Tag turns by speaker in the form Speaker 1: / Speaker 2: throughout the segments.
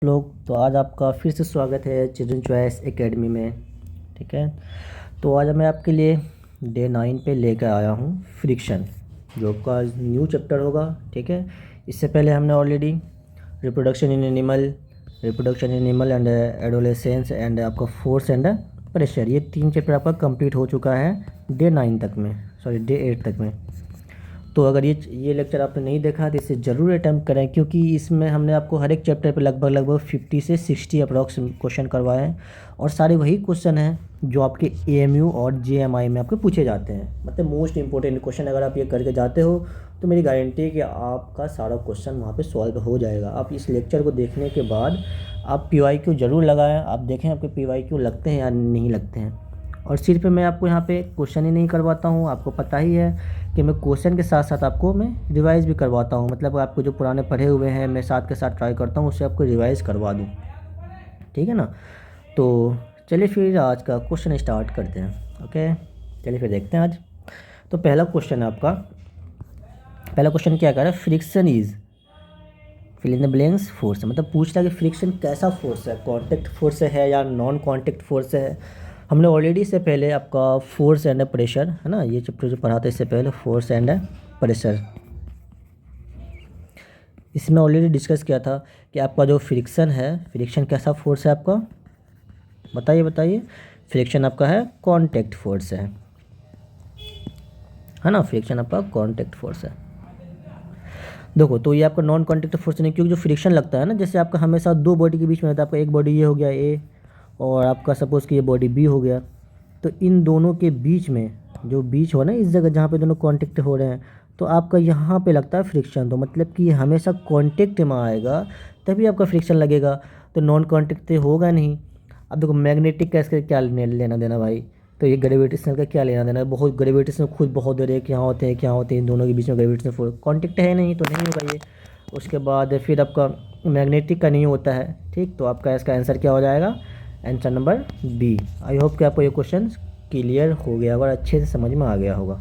Speaker 1: लोग तो आज आपका फिर से स्वागत है चिल्ड्रन चॉइस एकेडमी में। ठीक है, तो आज मैं आपके लिए डे 9 पे लेकर आया हूँ फ्रिक्शन, जो आपका न्यू चैप्टर होगा। ठीक है, इससे पहले हमने already reproduction in animal and adolescence and आपका फोर्स एंड प्रेशर, ये 3 चैप्टर आपका कंप्लीट हो चुका है डे 9 तक में, सॉरी डे 8 तक में। तो अगर ये लेक्चर आपने नहीं देखा तो इसे ज़रूर अटैम्प्ट करें, क्योंकि इसमें हमने आपको हर एक चैप्टर पे लगभग 50 से 60 अप्रॉक्स क्वेश्चन करवाए हैं, और सारे वही क्वेश्चन हैं जो आपके एएमयू और जेएमआई में आपके पूछे जाते हैं। मतलब मोस्ट इंपॉर्टेंट क्वेश्चन अगर आप ये करके जाते हो तो मेरी गारंटी है कि आपका सारा क्वेश्चन वहाँ पे सॉल्व हो जाएगा। आप इस लेक्चर को देखने के बाद आप PYQ ज़रूर लगाएं, आप देखें आपके PYQ लगते हैं या नहीं लगते हैं। और सिर्फ मैं आपको यहाँ पे क्वेश्चन ही नहीं करवाता हूँ, आपको पता ही है कि मैं क्वेश्चन के साथ साथ आपको मैं रिवाइज़ भी करवाता हूँ। मतलब आपको जो पुराने पढ़े हुए हैं मैं साथ के साथ ट्राई करता हूँ उससे आपको रिवाइज़ करवा दूँ। ठीक है ना, तो चलिए फिर आज का क्वेश्चन स्टार्ट करते हैं। ओके, चलिए फिर देखते हैं आज। तो पहला क्वेश्चन है आपका, पहला क्वेश्चन क्या कह रहा है, friction is fill in the blanks force. मतलब पूछ रहा है कि फ्रिक्शन कैसा फोर्स है, कॉन्टेक्ट फोर्स है या नॉन कॉन्टेक्ट फोर्स है। हमने ऑलरेडी इससे पहले आपका फोर्स एंड प्रेशर है ना, ये चैप्टर जो पढ़ा था इससे पहले, फोर्स एंड प्रेशर, इसमें ऑलरेडी डिस्कस किया था कि आपका जो फ्रिक्शन है, फ्रिक्शन कैसा फोर्स है आपका, बताइए। फ्रिक्शन आपका है कॉन्टेक्ट फोर्स है ना, फ्रिक्शन आपका कॉन्टेक्ट फोर्स है। देखो तो ये आपका नॉन कॉन्टेक्ट फोर्स नहीं, क्योंकि जो फ्रिक्शन लगता है ना, जैसे आपका हमेशा दो बॉडी के बीच में रहता है, आपका एक बॉडी ये हो गया ए और आपका सपोज़ कि ये बॉडी बी हो गया, तो इन दोनों के बीच में जो बीच हो ना, इस जगह जहाँ पे दोनों कांटेक्ट हो रहे हैं, तो आपका यहाँ पे लगता है फ्रिक्शन। तो मतलब कि ये हमेशा कांटेक्ट में आएगा तभी आपका फ्रिक्शन लगेगा, तो नॉन कांटेक्ट तो होगा नहीं। अब देखो मैग्नेटिक का इसका क्या लेना देना भाई, तो ये ग्रेविटेशनल का क्या लेना देना है, बहुत ग्रेविटेशनल खुद बहुत देर एक यहाँ होते हैं इन दोनों के बीच में ग्रेविटेशनल कॉन्टेक्ट है नहीं, तो नहीं होगा ये। उसके बाद फिर आपका मैग्नेटिक का नहीं होता है। ठीक, तो आपका इसका आंसर क्या हो जाएगा, answer number B. I hope कि आपको ये क्वेश्चन क्लियर हो गया होगा, अच्छे से समझ में आ गया होगा।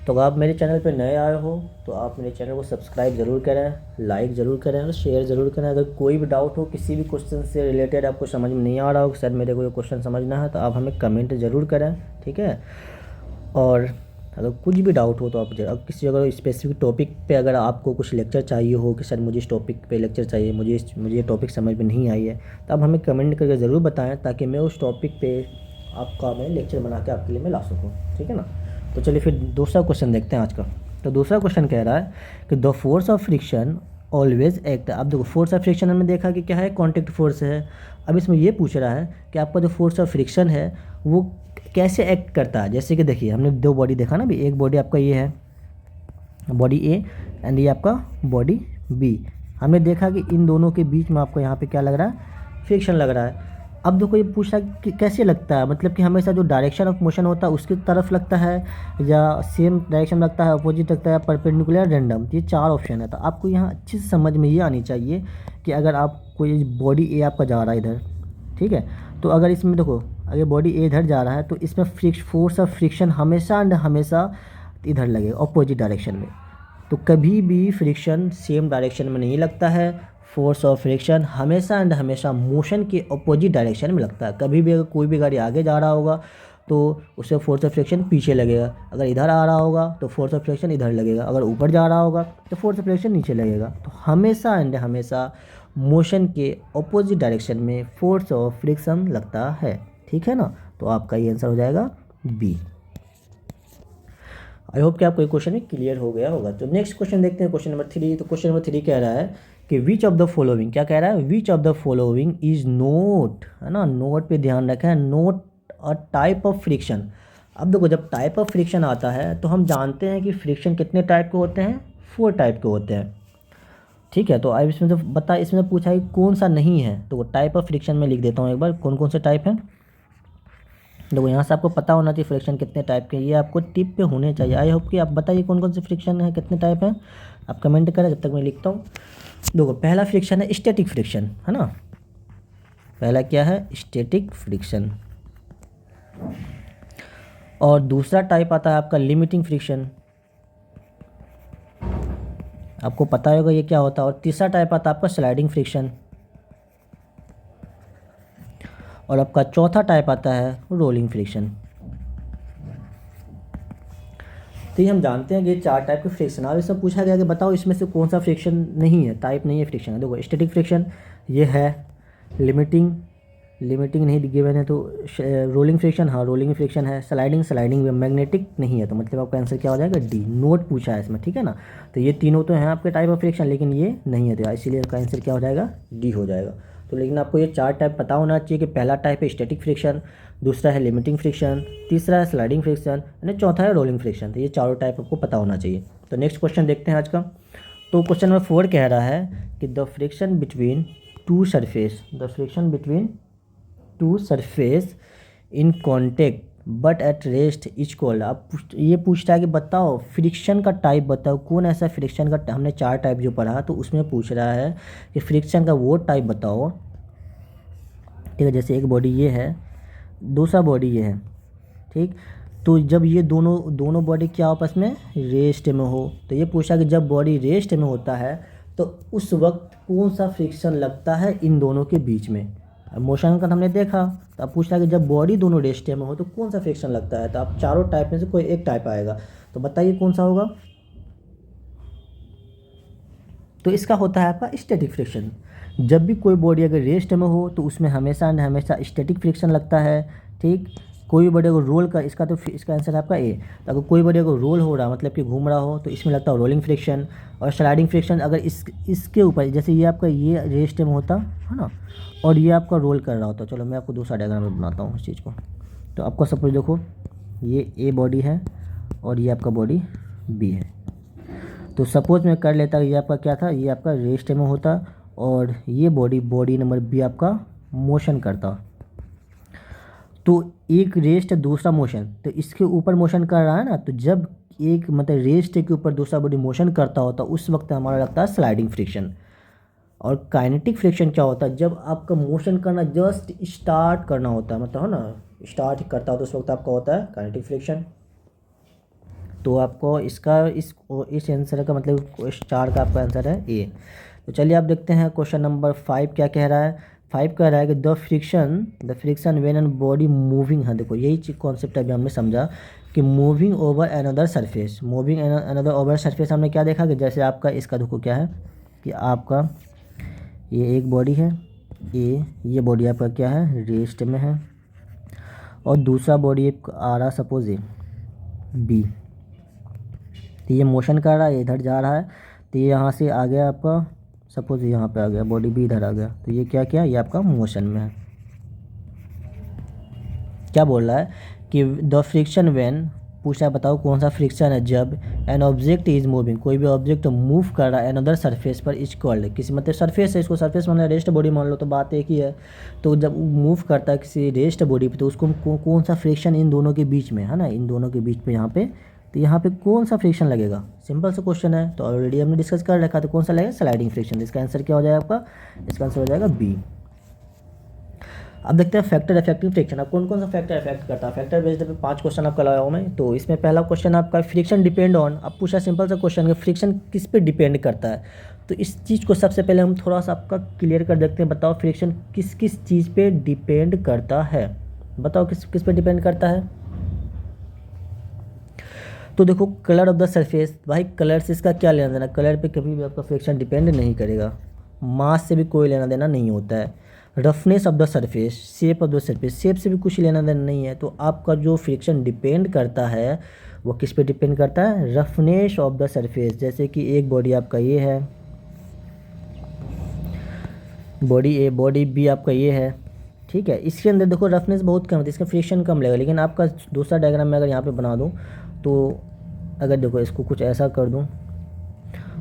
Speaker 1: तो अगर आप मेरे चैनल पर नए आए हो तो आप मेरे चैनल को सब्सक्राइब ज़रूर करें, लाइक ज़रूर करें और शेयर ज़रूर करें। अगर कोई भी डाउट हो किसी भी क्वेश्चन से रिलेटेड, आपको समझ में नहीं आ रहा हो कि सर मेरे को ये क्वेश्चन समझना है, तो आप हमें कमेंट ज़रूर करें। ठीक है, और अगर कुछ भी डाउट हो तो आप किसी अगर स्पेसिफिक टॉपिक पे अगर आपको कुछ लेक्चर चाहिए हो कि सर मुझे इस टॉपिक पे लेक्चर चाहिए, मुझे ये टॉपिक समझ में नहीं आई है, तो आप हमें कमेंट करके ज़रूर बताएं, ताकि मैं उस टॉपिक पे आपका मैं लेक्चर बना के आपके लिए मैं ला सकूँ। ठीक है ना, तो चलिए फिर दूसरा क्वेश्चन देखते हैं आज का। तो दूसरा क्वेश्चन कह रहा है कि the force of friction always act. अब देखो फोर्स ऑफ फ्रिक्शन हमने देखा कि क्या है, कॉन्टेक्ट फोर्स है। अब इसमें ये पूछ रहा है कि आपका जो फोर्स ऑफ फ्रिक्शन है वो कैसे एक्ट करता है। जैसे कि देखिए हमने दो बॉडी देखा ना, अभी एक बॉडी आपका ये है बॉडी ए एंड ये आपका बॉडी बी। हमने देखा कि इन दोनों के बीच में आपको यहाँ पे क्या लग रहा है, फ्रिक्शन लग रहा है। अब देखो ये पूछ रहा है कि कैसे लगता है, मतलब कि हमेशा जो डायरेक्शन ऑफ मोशन होता है उसकी तरफ लगता है, या सेम डायरेक्शन लगता है, अपोजिट लगता है, परपेंडिकुलर, रैंडम। ये 4 ऑप्शन है। तो आपको यहाँ अच्छी से समझ में ये आनी चाहिए कि अगर आप कोई बॉडी ए आपका जा रहा है इधर, ठीक है, तो अगर इसमें देखो अगर बॉडी ए इधर जा रहा है तो इसमें फोर्स ऑफ फ्रिक्शन हमेशा एंड हमेशा इधर लगेगा, अपोजिट डायरेक्शन में। तो कभी भी फ्रिक्शन सेम डायरेक्शन में नहीं लगता है। फोर्स ऑफ फ्रिक्शन हमेशा एंड हमेशा मोशन के अपोजिट डायरेक्शन में लगता है। कभी भी अगर कोई भी गाड़ी आगे जा रहा होगा तो उससे फोर्स ऑफ फ्रिक्शन पीछे लगेगा, अगर इधर आ रहा होगा तो फोर्स ऑफ फ्रिक्शन इधर लगेगा, अगर ऊपर जा रहा होगा तो फोर्स ऑफ फ्रिक्शन नीचे लगेगा। तो हमेशा एंड हमेशा मोशन के अपोजिट डायरेक्शन में फोर्स ऑफ फ्रिक्शन लगता है। ठीक है ना, तो आपका ये आंसर हो जाएगा बी। आई होप कि आपको ये क्वेश्चन क्लियर हो गया होगा। तो नेक्स्ट क्वेश्चन देखते हैं, क्वेश्चन नंबर 3। तो क्वेश्चन नंबर 3 कह रहा है कि विच ऑफ द फॉलोइंग, क्या कह रहा है, which of the following is note, है ना, नोट पे ध्यान रखें, note a type of friction. अब देखो जब टाइप ऑफ फ्रिक्शन आता है तो हम जानते हैं कि फ्रिक्शन कितने टाइप के होते हैं, 4 टाइप के होते हैं। ठीक है, तो अब इसमें तो बता, इसमें पूछा है कौन सा नहीं है, तो वो टाइप ऑफ फ्रिक्शन में लिख देता हूँ एक बार कौन कौन से टाइप हैं। देखो यहाँ से आपको पता होना चाहिए फ्रिक्शन कितने टाइप के, ये आपको टिप पे होने चाहिए। आई होप कि आप बताइए कौन कौन से फ्रिक्शन है, कितने टाइप हैं, आप कमेंट करें जब तक मैं लिखता हूँ। देखो पहला फ्रिक्शन है स्टैटिक फ्रिक्शन, है ना, पहला क्या है, स्टैटिक फ्रिक्शन। और दूसरा टाइप आता है आपका लिमिटिंग फ्रिक्शन, आपको पता होगा ये क्या होता है। और तीसरा टाइप आता है आपका स्लाइडिंग फ्रिक्शन, और आपका चौथा टाइप आता है रोलिंग फ्रिक्शन। तो ये हम जानते हैं कि 4 टाइप के फ्रिक्शन। अब इसमें पूछा गया कि बताओ इसमें से कौन सा फ्रिक्शन नहीं है, टाइप नहीं है फ्रिक्शन है। देखो स्टैटिक फ्रिक्शन ये है, लिमिटिंग नहीं गिवन है तो रोलिंग फ्रिक्शन, हाँ रोलिंग फ्रिक्शन है, स्लाइडिंग मैग्नेटिक नहीं है, तो मतलब आपका आंसर क्या हो जाएगा डी। नोट पूछा है इसमें, ठीक है ना। तो ये तीनों तो हैं आपके टाइप ऑफ फ्रिक्शन, लेकिन ये नहीं है, तो इसीलिए इसका आंसर क्या हो जाएगा, डी हो जाएगा। तो लेकिन आपको ये 4 टाइप पता होना चाहिए कि पहला टाइप है स्टैटिक फ्रिक्शन, दूसरा है लिमिटिंग फ्रिक्शन, तीसरा है स्लाइडिंग फ्रिक्शन और चौथा है रोलिंग फ्रिक्शन। तो ये चारों टाइप आपको पता होना चाहिए। तो नेक्स्ट क्वेश्चन देखते हैं आज का। तो क्वेश्चन नंबर 4 कह रहा है कि the friction between two surface in contact but at rest is called. आप ये पूछता है कि बताओ फ्रिक्शन का टाइप बताओ, कौन ऐसा फ्रिक्शन का, हमने 4 टाइप जो पढ़ा तो उसमें पूछ रहा है कि फ्रिक्शन का वो टाइप बताओ, ठीक है। जैसे एक बॉडी ये है, दूसरा बॉडी ये है, ठीक। तो जब ये दोनों बॉडी क्या आपस में रेस्ट में हो, तो ये पूछा कि जब बॉडी रेस्ट में होता है तो उस वक्त कौन सा फ्रिक्शन लगता है इन दोनों के बीच में। अब मोशन का हमने देखा, तो अब पूछा कि जब बॉडी दोनों रेस्ट में हो तो कौन सा फ्रिक्शन लगता है। तो आप चारों टाइप में से कोई एक टाइप आएगा, तो बताइए कौन सा होगा। तो इसका होता है आपका स्टैटिक फ्रिक्शन। जब भी कोई बॉडी अगर रेस्ट में हो तो उसमें हमेशा न हमेशा स्टैटिक फ्रिक्शन लगता है, ठीक। कोई बॉडी अगर रोल का, इसका आंसर है आपका ए। तो अगर कोई बॉडी अगर रोल हो रहा मतलब कि घूम रहा हो तो इसमें लगता है रोलिंग फ्रिक्शन। और स्लाइडिंग फ्रिक्शन अगर इसके ऊपर, जैसे ये आपका ये रेस्ट में होता है ना, और ये आपका रोल कर रहा होता। चलो मैं आपको दूसरा डायग्राम में बनाता हूँ इस चीज़ को। तो आपको सपोज देखो ये ए बॉडी है और ये आपका बॉडी बी है। तो सपोज मैं कर लेता ये आपका क्या था, ये आपका रेस्ट में होता और ये बॉडी नंबर बी आपका मोशन करता। तो एक रेस्ट दूसरा मोशन, तो इसके ऊपर मोशन कर रहा है ना, तो जब एक मतलब रेस्ट के ऊपर दूसरा बॉडी मोशन करता होता उस वक्त हमारा लगता है स्लाइडिंग फ्रिक्शन। और काइनेटिक फ्रिक्शन क्या होता है, जब आपका मोशन करना जस्ट स्टार्ट करना होता है, मतलब है ना स्टार्ट करता हो तो उस वक्त आपका होता है काइनेटिक फ्रिक्शन। तो आपको इसका इस आंसर का मतलब 4 का आपका आंसर है ए। तो चलिए आप देखते हैं क्वेश्चन नंबर 5 क्या कह रहा है। 5 कह रहा है कि the friction when an body moving है। देखो यही कॉन्सेप्ट अभी हमने समझा कि moving over another surface. Moving another over surface हमने क्या देखा कि जैसे आपका इसका देखो क्या है कि आपका ये एक बॉडी है ये बॉडी आपका क्या है रेस्ट में है, और दूसरा बॉडी एक आ रहा सपोज ए बी। तो ये मोशन कर रहा है, इधर जा रहा है, तो ये यहाँ से आ गया आपका सपोज यहाँ पे आ गया, बॉडी भी इधर आ गया, तो ये क्या ये आपका मोशन में है। क्या बोल रहा है कि द फ्रिक्शन व्हेन, पूछा बताओ कौन सा फ्रिक्शन है जब एन ऑब्जेक्ट इज मूविंग, कोई भी ऑब्जेक्ट मूव कर रहा है अनदर सरफेस पर इज कॉल्ड। किसी मतलब सरफेस है, इसको सरफेस मान लो रेस्ट बॉडी मान लो, तो बात एक ही है। तो जब मूव करता है किसी रेस्ट बॉडी पे तो उसको कौन सा फ्रिक्शन इन दोनों के बीच में है ना, इन दोनों के बीच में यहाँ पे, तो यहाँ पे कौन सा फ्रिक्शन लगेगा। सिंपल सा क्वेश्चन है, तो ऑलरेडी हमने डिस्कस कर रखा, तो कौन सा लगेगा स्लाइडिंग फ्रिक्शन। इसका आंसर क्या हो जाएगा आपका, इसका आंसर हो जाएगा बी। अब देखते हैं फैक्टर इफेक्टिव फ्रिक्शन। अब कौन कौन सा फैक्टर इफेक्ट करता है। फैक्टर बेस्ड पे 5 क्वेश्चन आपका लाया हूँ मैं। तो इसमें पहला क्वेश्चन आपका फ्रिक्शन डिपेंड ऑन। अब पूछा सिंपल सा क्वेश्चन कि फ्रिक्शन किस पे डिपेंड करता है। तो इस चीज़ को सबसे पहले हम थोड़ा सा आपका क्लियर कर देखते हैं। बताओ फ्रिक्शन किस किस चीज़ पे डिपेंड करता है, बताओ किस किस पे डिपेंड करता है। तो देखो कलर ऑफ द सरफेस, भाई कलर से इसका क्या लेना देना, कलर पे कभी भी आपका फ्रिक्शन डिपेंड नहीं करेगा। मास से भी कोई लेना देना नहीं होता है। Roughness of the surface, shape of the surface, shape से भी कुछ लेना देना नहीं है। तो आपका जो फ्रिक्शन डिपेंड करता है वो किस पे डिपेंड करता है, रफनेस ऑफ द सरफेस। जैसे कि एक बॉडी आपका ये है, बॉडी ए, बॉडी बी आपका ये है, ठीक है। इसके अंदर देखो रफनेस बहुत कम है, इसका फ्रिक्शन कम लगेगा। लेकिन आपका दूसरा डायग्राम में अगर यहाँ पे बना दूँ तो अगर देखो इसको कुछ ऐसा कर दूँ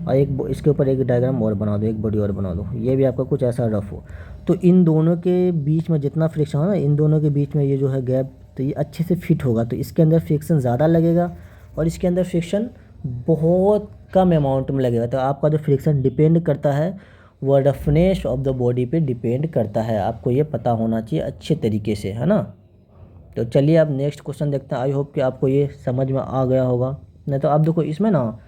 Speaker 1: और एक इसके ऊपर एक डायग्राम और बना दो, एक बॉडी और बना दो, ये भी आपका कुछ ऐसा रफ हो, तो इन दोनों के बीच में जितना फ्रिक्शन हो ना, इन दोनों के बीच में ये जो है गैप, तो ये अच्छे से फिट होगा। तो इसके अंदर फ्रिक्शन ज़्यादा लगेगा और इसके अंदर फ्रिक्शन बहुत कम अमाउंट में लगेगा। तो आपका जो फ्रिक्शन डिपेंड करता है वह रफनेस ऑफ द बॉडी पे डिपेंड करता है। आपको ये पता होना चाहिए अच्छे तरीके से, है ना। तो चलिए अब नेक्स्ट क्वेश्चन देखते हैं। आई होप कि आपको ये समझ में आ गया होगा। नहीं तो आप देखो इसमें ना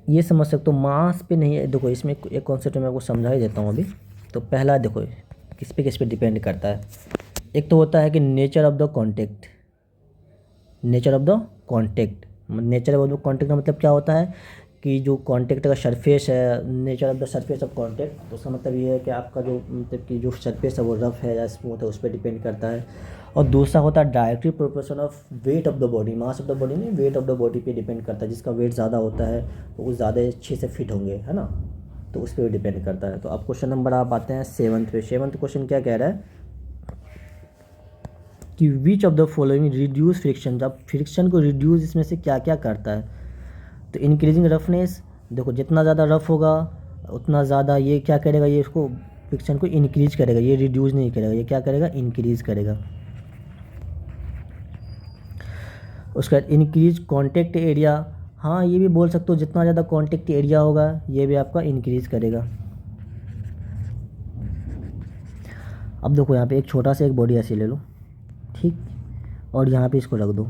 Speaker 1: ये समझ सकते हो मास पे नहीं है। देखो इसमें एक कॉन्सेप्ट मैं आपको समझा ही देता हूँ अभी। तो पहला देखो किस पे डिपेंड करता है। एक तो होता है कि nature of the contact. Nature of the contact का मतलब क्या होता है कि जो कॉन्टेक्ट का सरफेस है, nature of the surface of contact, तो उसका मतलब ये है कि आपका जो मतलब कि जो सरफेस है वो रफ है या स्मूथ है, उस पर डिपेंड करता है। और दूसरा होता है directly proportion of weight of the body, mass of the body नहीं, वेट ऑफ द बॉडी पे डिपेंड करता है। जिसका वेट ज़्यादा होता है तो वो ज़्यादा अच्छे से फिट होंगे, है ना, तो उस पर भी डिपेंड करता है। तो अब क्वेश्चन नंबर आप आते हैं 7th पे। 7th क्वेश्चन क्या कह रहा है कि विच of the following reduce friction. जब फ्रिक्शन को रिड्यूस इसमें से क्या क्या करता है, तो इंक्रीजिंग रफनेस, देखो जितना ज़्यादा रफ होगा उतना ज़्यादा ये क्या करेगा, ये इसको फ्रिक्शन को इंक्रीज करेगा, ये रिड्यूस नहीं करेगा, ये क्या करेगा, इंक्रीज करेगा। उसके बाद इंक्रीज कॉन्टेक्ट एरिया, हाँ ये भी बोल सकते हो, जितना ज़्यादा कॉन्टेक्ट एरिया होगा ये भी आपका इंक्रीज करेगा। अब देखो यहाँ पे एक छोटा सा एक बॉडी ऐसे ले लो, ठीक, और यहाँ पे इसको रख दो,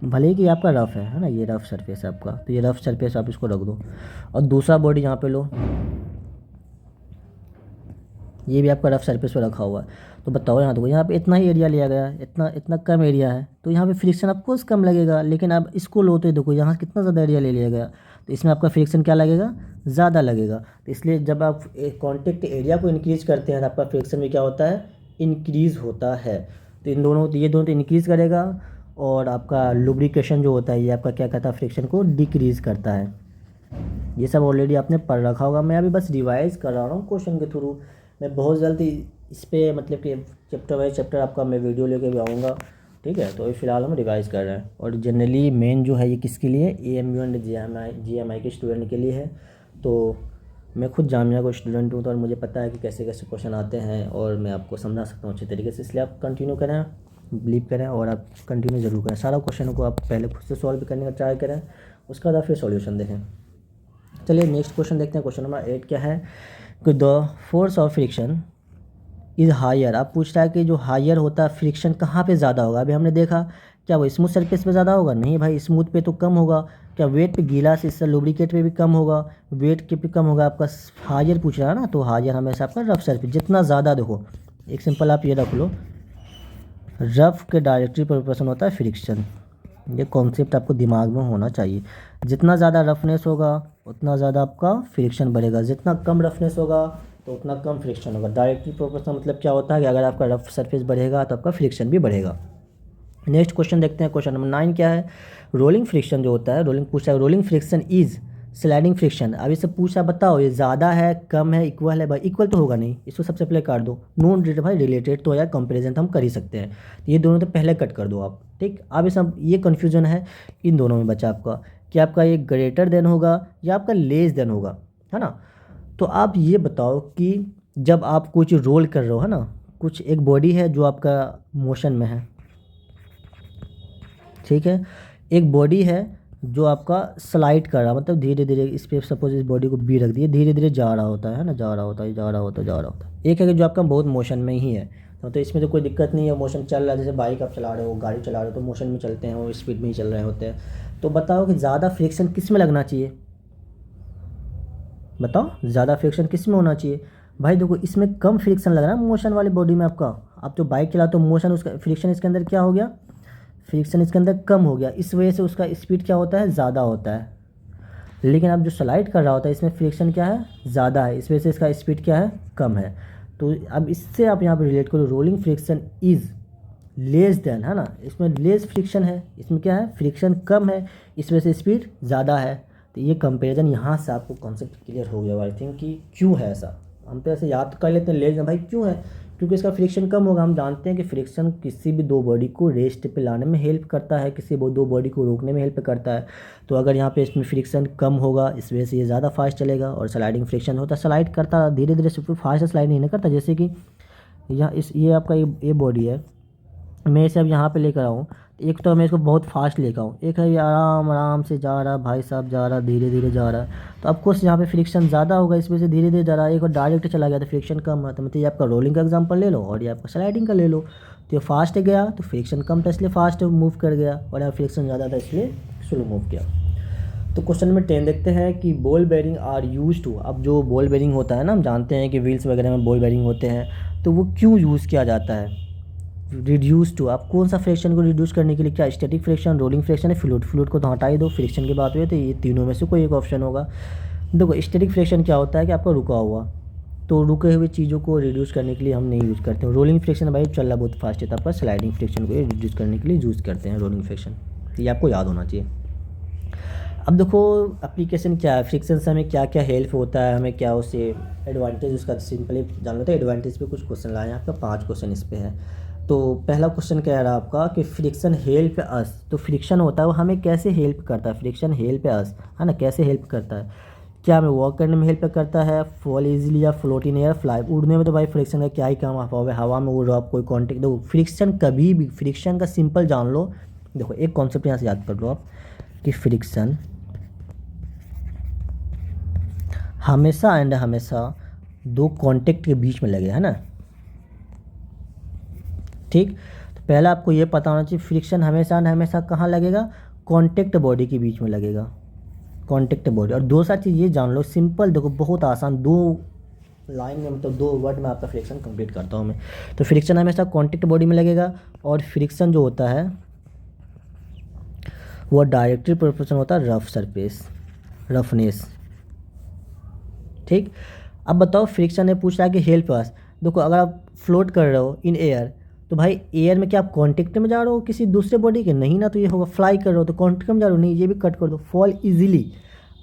Speaker 1: भले ही कि आपका रफ़ है ना, ये रफ़ सरफेस है आपका, तो ये रफ़ सरफेस आप इसको रख दो। और दूसरा बॉडी यहाँ पे लो, ये भी आपका रफ़ सरफेस पे रखा हुआ है। तो बताओ यहाँ देखो, यहाँ पे इतना ही एरिया लिया गया है, इतना इतना कम एरिया है, तो यहाँ पे फ्रिक्शन ऑफकोर्स कम लगेगा। लेकिन अब इसको लो तो देखो यहाँ कितना ज़्यादा एरिया ले लिया गया, तो इसमें आपका फ्रिक्शन क्या लगेगा, ज़्यादा लगेगा। तो इसलिए जब आप कॉन्टेक्ट एरिया को इंक्रीज़ करते हैं तो आपका फ्रिक्शन भी क्या होता है, इंक्रीज़ होता है। तो इन दोनों, ये दोनों तो इंक्रीज़ करेगा, और आपका लुब्रिकेशन जो होता है ये आपका क्या करता है, फ्रिक्शन को डिक्रीज़ करता है। ये सब ऑलरेडी आपने पढ़ रखा होगा, मैं अभी बस रिवाइज कर रहा हूँ क्वेश्चन के थ्रू। मैं बहुत जल्दी इस पर मतलब कि चैप्टर बाई चैप्टर आपका मैं वीडियो लेके भी आऊँगा, ठीक है। तो अभी फ़िलहाल हम रिवाइज़ कर रहे हैं। और जनरली मेन जो है ये किसके लिए, AMU एंड GMI के स्टूडेंट के लिए है। तो मैं खुद जामिया का स्टूडेंट हूँ, तो और मुझे पता है कि कैसे कैसे क्वेश्चन आते हैं, और मैं आपको समझा सकता हूँ अच्छे तरीके से। इसलिए आप कंटिन्यू करें, बिलीव करें, और आप कंटिन्यू ज़रूर करें। सारा क्वेश्चन को आप पहले खुद से सॉल्व करने का ट्राई करें, उसके बाद आप फिर सॉल्यूशन देखें। चलिए नेक्स्ट क्वेश्चन देखते हैं। क्वेश्चन नंबर 8 क्या है कि the force of friction is higher. आप पूछ रहा है कि जो हायर होता है फ्रिक्शन कहाँ पे ज़्यादा होगा। अभी हमने देखा क्या वो स्मूथ सरफेस पे ज़्यादा होगा, नहीं भाई, स्मूथ पे तो कम होगा। क्या वेट पे, गीला से इससे लुब्रिकेट पे भी कम होगा, वेट के पे कम होगा। आपका हायर पूछ रहा है ना, तो हायर हमेशा आपका रफ सरफेस, जितना ज़्यादा, देखो एक सिंपल आप ये रख लो, रफ के डायरेक्टली प्रोपोर्शन होता है फ्रिक्शन। ये कॉन्सेप्ट आपको दिमाग में होना चाहिए। जितना ज़्यादा रफनेस होगा उतना ज़्यादा आपका फ्रिक्शन बढ़ेगा, जितना कम रफनेस होगा तो उतना कम फ्रिक्शन होगा। डायरेक्टली प्रोपोर्शनल मतलब क्या होता है कि अगर आपका रफ सरफेस बढ़ेगा तो आपका फ्रिक्शन भी बढ़ेगा। नेक्स्ट क्वेश्चन देखते हैं। क्वेश्चन नंबर 9 क्या है, रोलिंग फ्रिक्शन जो होता है, रोलिंग पूछा है, rolling friction is sliding friction. अब इससे पूछा, बताओ ये ज़्यादा है, कम है, इक्वल है। भाई इक्वल तो होगा नहीं, इसको सबसे पहले काट दो। नॉन रिलेटेड, भाई रिलेटेड तो या कंपैरिजन तो हम कर ही सकते हैं, तो ये दोनों तो पहले कट कर दो आप, ठीक। अब इस ये कन्फ्यूजन है इन दोनों में बचा आपका, कि आपका ये ग्रेटर देन होगा या आपका लेस देन होगा, है ना। तो आप ये बताओ कि जब आप कुछ रोल कर रहे हो, है ना, कुछ एक बॉडी है जो आपका मोशन में है, ठीक है, एक बॉडी है जो आपका स्लाइड कर रहा है, मतलब धीरे धीरे इस पर सपोज इस बॉडी को बी रख दिए, धीरे धीरे जा रहा होता है ना, जा रहा होता है, जा रहा होता है, जा रहा होता है। एक है कि जो आपका बहुत मोशन में ही है, तो इसमें तो कोई दिक्कत नहीं है, मोशन चल रहा है। जैसे बाइक आप चला रहे हो, गाड़ी चला रहे हो, तो मोशन में चलते हैं, वो स्पीड में ही चल रहे होते हैं। तो बताओ कि ज़्यादा फ्रिक्शन किस में लगना चाहिए, बताओ ज़्यादा फ्रिक्शन किस में होना चाहिए। भाई देखो इसमें कम फ्रिक्शन लग रहा है मोशन वाली बॉडी में आपका। आप जो बाइक चलाते हो, मोशन उसका फ्रिक्शन इसके अंदर क्या हो गया, फ्रिक्शन इसके अंदर कम हो गया, इस वजह से उसका स्पीड क्या होता है, ज़्यादा होता है। लेकिन अब जो स्लाइड कर रहा होता है इसमें फ्रिक्शन क्या है, ज़्यादा है, इस वजह से इसका स्पीड क्या है, कम है। तो अब इससे आप यहाँ पे रिलेट करो, rolling friction is less than, है ना, इसमें लेस फ्रिक्शन है, इसमें क्या है, फ्रिक्शन कम है, इस वजह से स्पीड ज़्यादा है। तो ये कंपेरिजन यहाँ से आपको कॉन्सेप्ट क्लियर हो गया आई थिंक कि क्यों है ऐसा। हम तो ऐसे याद कर लेते हैं लेस देन, भाई क्यों है, क्योंकि इसका फ्रिक्शन कम होगा। हम जानते हैं कि फ्रिक्शन किसी भी दो बॉडी को रेस्ट पे लाने में हेल्प करता है, किसी दो बॉडी को रोकने में हेल्प करता है। तो अगर यहाँ पे इसमें फ्रिक्शन कम होगा, इस वजह से ये ज़्यादा फास्ट चलेगा। और स्लाइडिंग फ्रिक्शन होता है, स्लाइड करता धीरे धीरे, सिर्फ फास्ट स्लाइड नहीं करता। जैसे कि यहाँ ये आपका ये बॉडी है, मैं इसे अब यहाँ पे लेकर आऊँ, एक तो मैं इसको बहुत फास्ट लेकर आऊँ, एक है ये आराम आराम से जा रहा, भाई साहब जा रहा, धीरे धीरे जा रहा है, तो ऑफकोर्स यहाँ पे फ्रिक्शन ज़्यादा होगा, इस वजह से धीरे धीरे जा रहा है। एक और डायरेक्ट चला गया तो फ्रिक्शन कम है। तो मतलब ये आपका रोलिंग का एग्जांपल ले लो और ये आपका स्लाइडिंग का ले लो। तो ये फास्ट गया तो फ्रिक्शन कम था इसलिए फास्ट मूव कर गया, और यहाँ फ्रिक्शन ज़्यादा था इसलिए स्लो मूव किया। तो क्वेश्चन नंबर 10 देखते हैं कि ball bearing are use to. अब जो बॉल बेरिंग होता है ना, हम जानते हैं कि व्हील्स वगैरह में बॉल बेरिंग होते हैं, तो वो क्यों यूज़ किया जाता है? रिड्यूस टू, आप कौन सा फ्रिक्शन को रिड्यूस करने के लिए, क्या स्टैटिक फ्रिक्शन, रोलिंग फ्रिक्शन है, फ्लूइड? फ्लूइड को तो हटा ही दो, फ्रिक्शन की बात हुई तो ये तीनों में से कोई एक ऑप्शन होगा। देखो स्टैटिक फ्रिक्शन क्या होता है कि आपका रुका हुआ, तो रुके हुए चीज़ों को रिड्यूस करने के लिए हम नहीं यूज़ करते हैं। रोलिंग फ्रिक्शन भाई चल रहा बहुत फास्ट है, तो आपका स्लाइडिंग फ्रिक्शन को रिड्यूस करने के लिए यूज़ करते हैं रोलिंग फ्रिक्शन। ये आपको याद होना चाहिए। अब देखो एप्लीकेशन क्या है, फ्रिक्शन से हमें क्या क्या हेल्प होता है, हमें क्या उससे एडवांटेज उसका सिंपली जान लेते हैं। एडवांटेज पे कुछ क्वेश्चन लाए हैं आपका, 5 क्वेश्चन इस पे है। तो पहला क्वेश्चन कह रहा है आपका कि फ्रिक्शन हेल्प अस, तो फ्रिक्शन होता है वो हमें कैसे हेल्प करता है? फ्रिक्शन हेल्प अस है ना, कैसे हेल्प करता है? क्या हमें वॉक करने में हेल्प करता है, फॉल इजीली या फ्लोट इन एयर, फ्लाई? उड़ने में तो भाई फ्रिक्शन का क्या ही काम, हवा में उड़ रहा हो आप, कोई कॉन्टेक्ट। देखो फ्रिक्शन कभी भी, फ्रिक्शन का सिंपल जान लो। देखो एक कॉन्सेप्ट यहाँ से याद कर लो आप कि फ्रिक्शन हमेशा एंड हमेशा दो कांटेक्ट के बीच में लगे, है ना। ठीक, तो पहला आपको ये पता होना चाहिए फ्रिक्शन हमेशा एंड हमेशा कहाँ लगेगा? कांटेक्ट बॉडी के बीच में लगेगा, कांटेक्ट बॉडी। और दूसरा चीज़ ये जान लो सिंपल, देखो बहुत आसान, 2 लाइन में मतलब 2 वर्ड में आपका फ्रिक्शन कंप्लीट करता हूँ मैं। तो फ्रिक्शन हमेशा कांटेक्ट बॉडी में लगेगा, और फ्रिक्शन जो होता है वो डायरेक्टली प्रोपोर्शनल होता है रफ सरफेस, रफनेस। ठीक, अब बताओ फ्रिक्शन ने पूछ रहा है कि हेल्प अस। देखो अगर आप फ्लोट कर रहे हो इन एयर, तो भाई एयर में क्या आप कांटेक्ट में जा रहे हो किसी दूसरे बॉडी के? नहीं ना, तो ये होगा। फ्लाई कर रहे हो तो कांटेक्ट में जा रहे हो? नहीं, ये भी कट कर दो। फॉल इजीली,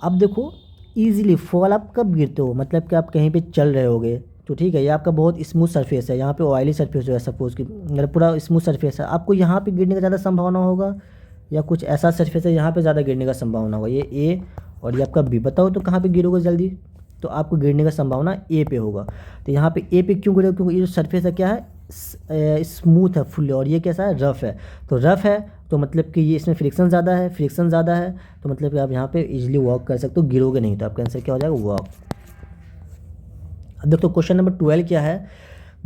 Speaker 1: अब देखो इजीली फॉल आप कब गिरते हो? मतलब कि आप कहीं पे चल रहे होगे, तो ठीक है ये आपका बहुत स्मूथ सरफेस है, यहाँ पे ऑयली सरफेस है सपोज कि, मतलब पूरा स्मूथ सरफेस है, आपको यहाँ पे गिरने का ज़्यादा संभावना होगा, या कुछ ऐसा सरफेस है यहाँ पे ज़्यादा गिरने का संभावना होगा? ये ए और ये आपका बी, बताओ तो कहाँ पे गिरोगे जल्दी? तो आपको गिरने का संभावना ए पे होगा। तो यहाँ पे ए पे क्यों गिरे? क्योंकि ये जो सरफेस है क्या है, स्मूथ है फुल, और ये कैसा है? रफ़ है। तो रफ़ है तो मतलब कि ये इसमें फ्रिक्शन ज़्यादा है, फ्रिक्शन ज़्यादा है तो मतलब कि आप यहाँ पे इजीली वॉक कर सकते हो, गिरोगे नहीं। तो आपका आंसर क्या हो जाएगा? वॉक। अब देखो क्वेश्चन नंबर 12 क्या है?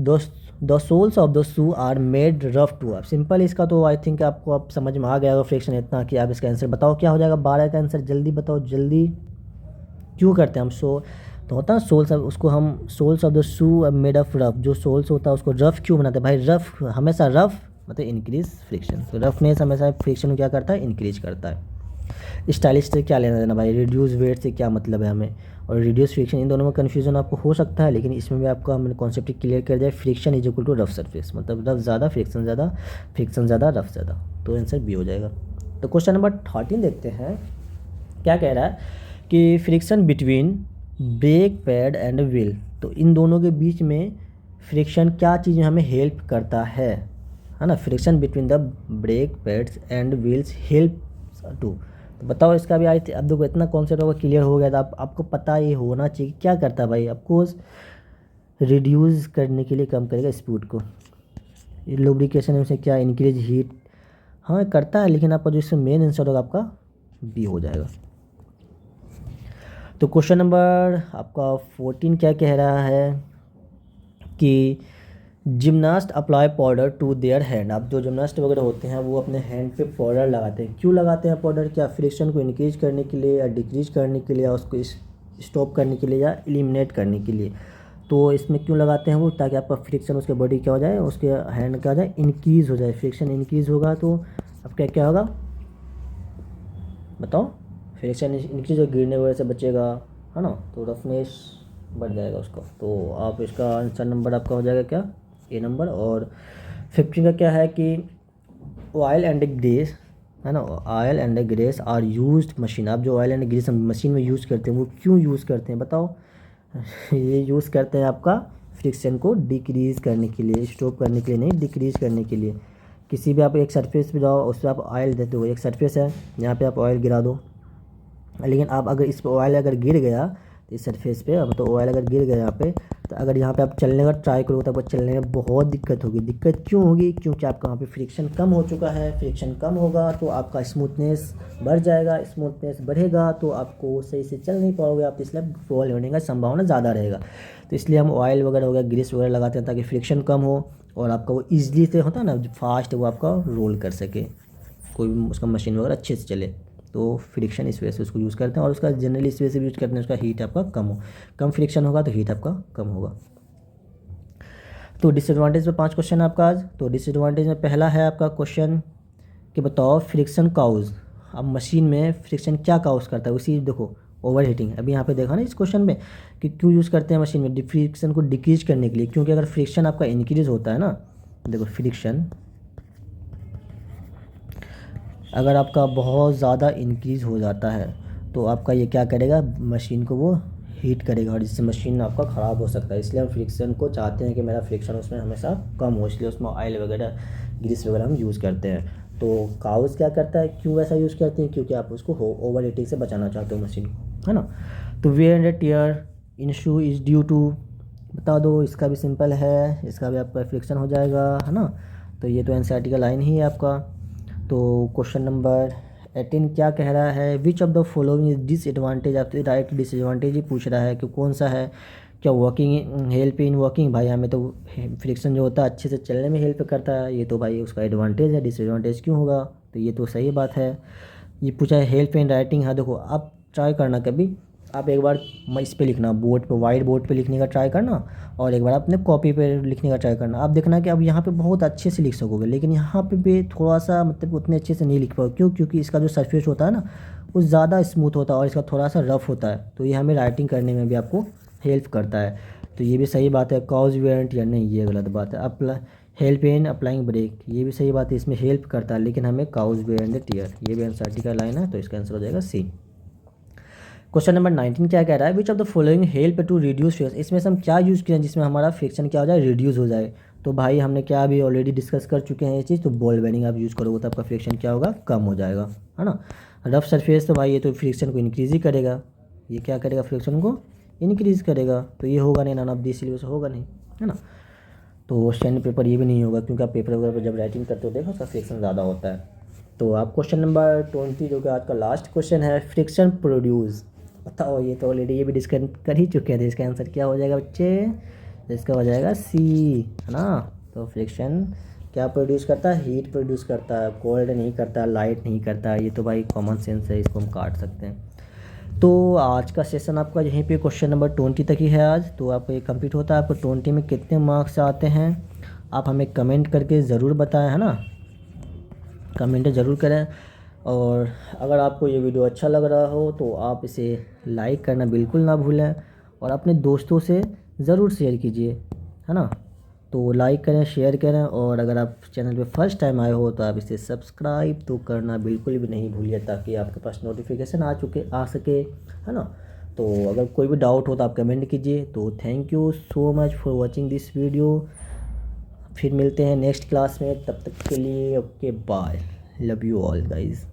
Speaker 1: The soles of the shoe are made rough too. अब सिंपल इसका तो आई थिंक आपको अब समझ में आ गया होगा फ्रिक्शन इतना कि आप इसका आंसर बताओ क्या हो जाएगा। 12 का आंसर जल्दी बताओ जल्दी। क्यों करते हैं हम सो, तो होता है सोल्स, उसको हम soles of the shoe made of rough, जो सोल्स होता है उसको रफ क्यों बनाते हैं भाई? रफ हमेशा रफ मतलब इंक्रीज फ्रिक्शन, तो रफनेस हमेशा फ्रिक्शन क्या करता है? इंक्रीज करता है। स्टाइलिश से क्या लेना देना भाई? रिड्यूस वेट से क्या मतलब है हमें, और रिड्यूस फ्रिक्शन, इन दोनों में कन्फ्यूजन आपको हो सकता है, लेकिन इसमें भी आपको हमने कॉन्सेप्ट क्लियर कर दिया। Friction is equal to rough surface, मतलब रफ ज़्यादा फ्रिक्शन ज़्यादा, फ्रिक्शन ज़्यादा रफ ज़्यादा, तो आंसर बी हो जाएगा। तो क्वेश्चन नंबर 13 देखते हैं क्या कह रहा है कि friction between brake pad and wheel, तो इन दोनों के बीच में फ्रिक्शन क्या चीज़ हमें हेल्प करता है ना? Friction between the brake pads and wheels help to, तो बताओ इसका भी आई अब देखो इतना कॉन्सेप्ट होगा क्लियर हो गया था, आपको पता ये होना चाहिए क्या करता है भाई? ऑफकोर्स रिड्यूस करने के लिए कम करेगा स्पीड को, लुब्रिकेशन में से क्या इंक्रीज हीट, हाँ करता है, लेकिन आपका जो इसमें मेन आंसर होगा आपका बी हो जाएगा। तो क्वेश्चन नंबर आपका 14 क्या कह रहा है कि gymnast apply powder to their hand. अब जो जिमनास्ट वगैरह होते हैं वो अपने हैंड पे पाउडर लगाते हैं, क्यों लगाते हैं पाउडर? क्या फ्रिक्शन को इंक्रीज करने के लिए, या डिक्रीज करने के लिए, या उसको स्टॉप करने के लिए, या एलिमिनेट करने के लिए? तो इसमें क्यों लगाते हैं वो? ताकि आपका फ्रिक्शन उसके बॉडी क्या हो जाए, उसके हैंड क्या हो जाए, इंक्रीज़ हो जाए। फ्रिक्शन इंक्रीज़ होगा तो अब क्या क्या होगा बताओ? फ्रिक्शन इंक्रीज हो, गिरने वगैरह से बचेगा, है ना, तो रफनेस बढ़ जाएगा उसका। तो आप इसका आंसर नंबर आपका हो जाएगा क्या? ए नंबर। और 15 का क्या है कि ऑयल एंड ग्रीस, है ना, oil and grease are used machine. आप जो ऑयल एंड ग्रीस हम मशीन में यूज़ करते हैं वो क्यों यूज़ करते हैं बताओ? ये यूज़ करते हैं आपका फ्रिक्शन को डिक्रीज़ करने के लिए, स्टॉप करने के लिए नहीं, डिक्रीज़ करने के लिए। किसी भी आप एक सरफेस पे जाओ, उस पर आप ऑयल देते हो, एक सरफेस है यहाँ पे आप ऑयल गिरा दो, लेकिन आप अगर इस पर ऑयल अगर गिर गया तो इस सरफेस पे, अब तो ऑयल अगर गिर गया यहाँ पे, तो अगर यहाँ पे आप चलने का ट्राई करोगे तो आपको चलने में बहुत दिक्कत होगी। दिक्कत क्यों होगी? क्योंकि आपका वहाँ पे फ्रिक्शन कम हो चुका है। फ्रिक्शन कम होगा तो आपका स्मूथनेस बढ़ जाएगा, स्मूथनेस बढ़ेगा तो आपको सही से चल नहीं पाओगे आप, इसलिए फॉल होने का संभावना ज़्यादा रहेगा। तो इसलिए हम ऑयल वगैरह हो गया, ग्रीस वगैरह लगाते हैं ताकि फ्रिक्शन कम हो और आपका वो ईजिली से होता है ना, फास्ट वो आपका रोल कर सके, कोई भी उसका मशीन वगैरह अच्छे से चले। तो फ्रिक्शन इस वजह से उसको यूज़ करते हैं, और उसका जनरली इस वजह से यूज़ करते हैं उसका हीट आपका कम हो, कम फ्रिक्शन होगा तो हीट आपका कम होगा। तो डिसएडवांटेज में 5 क्वेश्चन है आपका आज। तो डिसएडवांटेज में पहला है आपका क्वेश्चन कि बताओ फ्रिक्शन काउज, अब मशीन में फ्रिक्शन क्या काउज करता है, उसी देखो ओवर हीटिंग। अभी यहाँ पे देखा ना इस क्वेश्चन में कि क्यों यूज़ करते हैं मशीन में, फ्रिक्शन को डिक्रीज करने के लिए। क्योंकि अगर फ्रिक्शन आपका इंक्रीज होता है ना, देखो फ्रिक्शन अगर आपका बहुत ज़्यादा इंक्रीज हो जाता है तो आपका ये क्या करेगा, मशीन को वो हीट करेगा और जिससे मशीन आपका ख़राब हो सकता है। इसलिए हम फ्रिक्शन को चाहते हैं कि मेरा फ्रिक्शन उसमें हमेशा कम हो, इसलिए उसमें ऑयल वगैरह ग्रीस वगैरह हम यूज़ करते हैं। तो काउस क्या करता है, क्यों वैसा यूज़ करते हैं, क्योंकि आप उसको ओवर हीटिंग से बचाना चाहते हो मशीन को, है ना। तो wear and tear in shoe is due to, बता दो, इसका भी सिंपल है, इसका भी आपका फ्रिक्शन हो जाएगा, है ना। तो ये तो एनसीईआरटी का लाइन ही है आपका। तो क्वेश्चन नंबर 18 क्या कह रहा है, which of the following is disadvantage, आपसे डायरेक्ट डिसएडवांटेज ही पूछ रहा है कि कौन सा है। क्या वर्किंग हेल्प इन वर्किंग, भाई हमें तो फ्रिक्शन जो होता है अच्छे से चलने में हेल्प करता है, ये तो भाई उसका एडवांटेज है, डिसएडवांटेज क्यों होगा, तो ये तो सही बात है। ये पूछा है हेल्प इन राइटिंग, हाँ देखो आप ट्राई करना कभी, आप एक बार इस पे लिखना बोर्ड पे, वाइट बोर्ड पे लिखने का ट्राई करना और एक बार अपने कॉपी पे लिखने का ट्राई करना। आप देखना कि अब यहाँ पे बहुत अच्छे से लिख सकोगे, लेकिन यहाँ पे भी थोड़ा सा मतलब उतने अच्छे से नहीं लिख पाओगे। क्यों, क्योंकि इसका जो सरफेस होता है ना वो ज़्यादा स्मूथ होता है और इसका थोड़ा सा रफ होता है, तो ये हमें राइटिंग करने में भी आपको हेल्प करता है। तो ये भी सही बात है, कॉज वेरिएंट या नहीं, ये गलत बात है। हेल्प इन अप्लाइंग ब्रेक, ये भी सही बात है, इसमें हेल्प करता है, लेकिन हमें काउज वेरिएंट टीयर, ये भी एनसीईआरटी का लाइन है, तो इसका आंसर हो जाएगा सी। क्वेश्चन नंबर 19 क्या कह रहा है, which of the following help to reduce friction, इसमें से हम क्या यूज़ करें जिसमें हमारा फ्रिक्शन क्या हो जाए, रिड्यूस हो जाए। तो भाई हमने क्या अभी ऑलरेडी डिस्कस कर चुके हैं ये चीज़, तो बॉल बेयरिंग आप यूज़ करोगे तो आपका फ्रिक्शन क्या होगा, कम हो जाएगा, है ना। रफ सरफेस तो भाई ये तो फ्रिक्शन को इंक्रीज ही करेगा, ये क्या करेगा, फ्रिक्शन को इंक्रीज करेगा, तो ये होगा नहीं, नन ऑफ दिस, इसलिए होगा नहीं, है ना। तो स्टैंड पेपर ये भी नहीं होगा, क्योंकि आप पेपर वगैरह पर जब राइटिंग करते हो देखो उसका फ्रिक्शन ज़्यादा होता है। तो आप क्वेश्चन नंबर 20 जो कि आज का लास्ट क्वेश्चन है, फ्रिक्शन प्रोड्यूस, बताओ, ये तो ऑलरेडी ये भी डिस्कस कर ही चुके हैं, तो इसका आंसर क्या हो जाएगा बच्चे, इसका हो जाएगा सी, है ना। तो फ्रिक्शन क्या प्रोड्यूस करता है, हीट प्रोड्यूस करता है, कोल्ड नहीं करता, लाइट नहीं करता, ये तो भाई कॉमन सेंस है, इसको हम काट सकते हैं। तो आज का सेशन आपका यहीं पे क्वेश्चन नंबर 20 तक ही है आज। तो आपको ये कंप्लीट होता है, आपको 20 में कितने मार्क्स आते हैं आप हमें कमेंट करके ज़रूर बताएं, है ना, कमेंट ज़रूर करें। और अगर आपको ये वीडियो अच्छा लग रहा हो तो आप इसे लाइक करना बिल्कुल ना भूलें और अपने दोस्तों से ज़रूर शेयर कीजिए, है ना। तो लाइक करें, शेयर करें, और अगर आप चैनल पे फर्स्ट टाइम आए हो तो आप इसे सब्सक्राइब तो करना बिल्कुल भी नहीं भूलिए, ताकि आपके पास नोटिफिकेशन आ सके, है ना। तो अगर कोई भी डाउट हो तो आप कमेंट कीजिए। तो thank you so much for watching this video, फिर मिलते हैं नेक्स्ट क्लास में, तब तक के लिए okay bye, love you all guys.